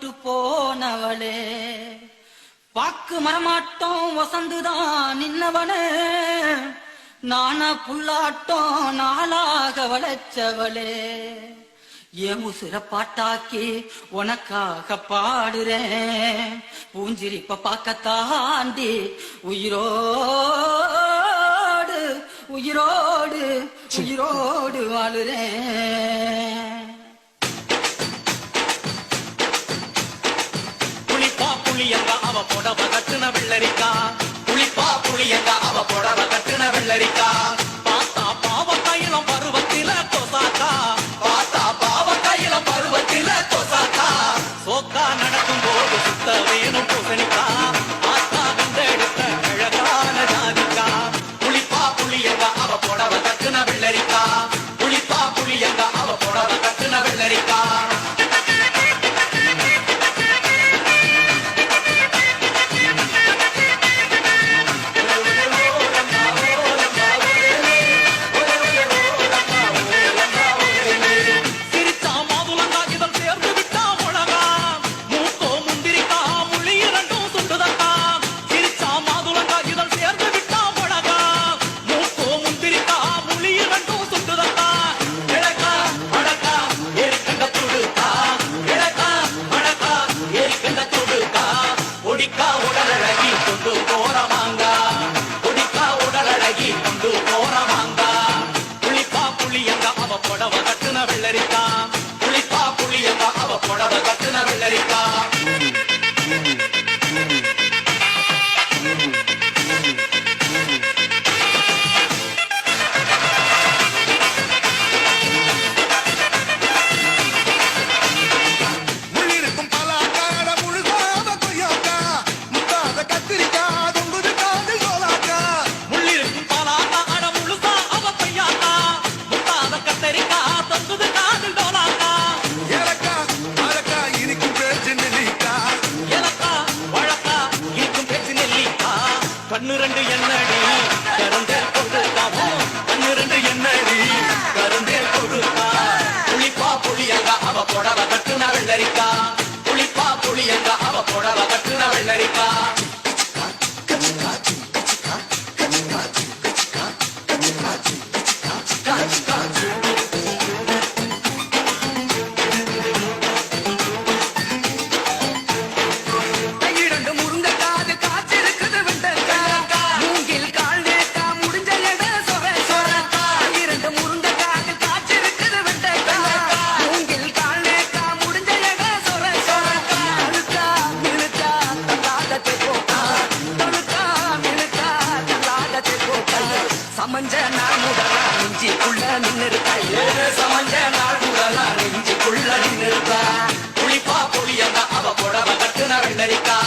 போனவளே பாக்கு மரமாட்டோம் வசந்துதான் நின்னவனே நானா புல்லாட்டோம் நாளாக வளைச்சவளே என் உசுர பாட்டாக்கி உனக்காக பாடுறேன் பூஞ்சிரிப்ப பாக்கத்தாண்டி உயிரோடு உயிரோடு உயிரோடு வாழுறேன். புளியங்க அவ புடவ கட்டுன வெள்ளரிக்கா புளிப்பா புளியங்க அவ புடவ கட்டுன வெள்ளரிக்கா பாத்தா பாவ கையிலம் பருவத்தில கொசாக்கா பாத்தா பாவ கையிலம் பருவத்தில கொசாக்கா சோக்கா நடக்கும் போது சுத்த வேணும் பூசணிக்கா ஆத்தா கண்டெடுத்த அழகான ஜாதிக்கா புளிப்பா புளியங்க அவ புடவ கட்டுன வெள்ளரிக்கா புளிப்பா புளியங்க அவ புடவ கட்டுன வெள்ளரிக்கா புளிப்பா புளியங்க அவ புடவ கட்டுன வெள்ளரிக்கா முள்ளிருக்கும் பலாக்காட முழுகாத கொய்யாக்கா முத்தாத கத்திரிக்கா தொங்குது காதில் சோலாக்கா முள்ளிருக்கும் பலாக்காட முழுசா அவ கொய்யாக்கா முத்தாத கத்திரிக்கா தொங்குது காதில் சோலாக்கா ஏலக்கா அழக்கா இனிக்கும் பேச்சு நெல்லிக்கா ஏலக்கா வழக்கா இனிக்கும் பேச்சு நெல்லிக்கா 12 என்னடி கருந்தேல் கொடுக்காமோ 12 என்னடி கருந்தேல் கொடுக்கா புளிப்பா புளியங்க அவ புடவ கட்டுன வெள்ளரிக்கா புளிப்பா புளியங்க அவ புடவ கட்டுன வெள்ளரிக்கா சமஞ்ச நாள் முதலா நெஞ்சிக்குள்ள நின்னுருக்கா சமஞ்ச நாள் முதலா நெஞ்சிக்குள்ள நின்னுருக்கா புளிப்பா புளியங்க அவ புடவ கட்டுன வெள்ளரிக்கா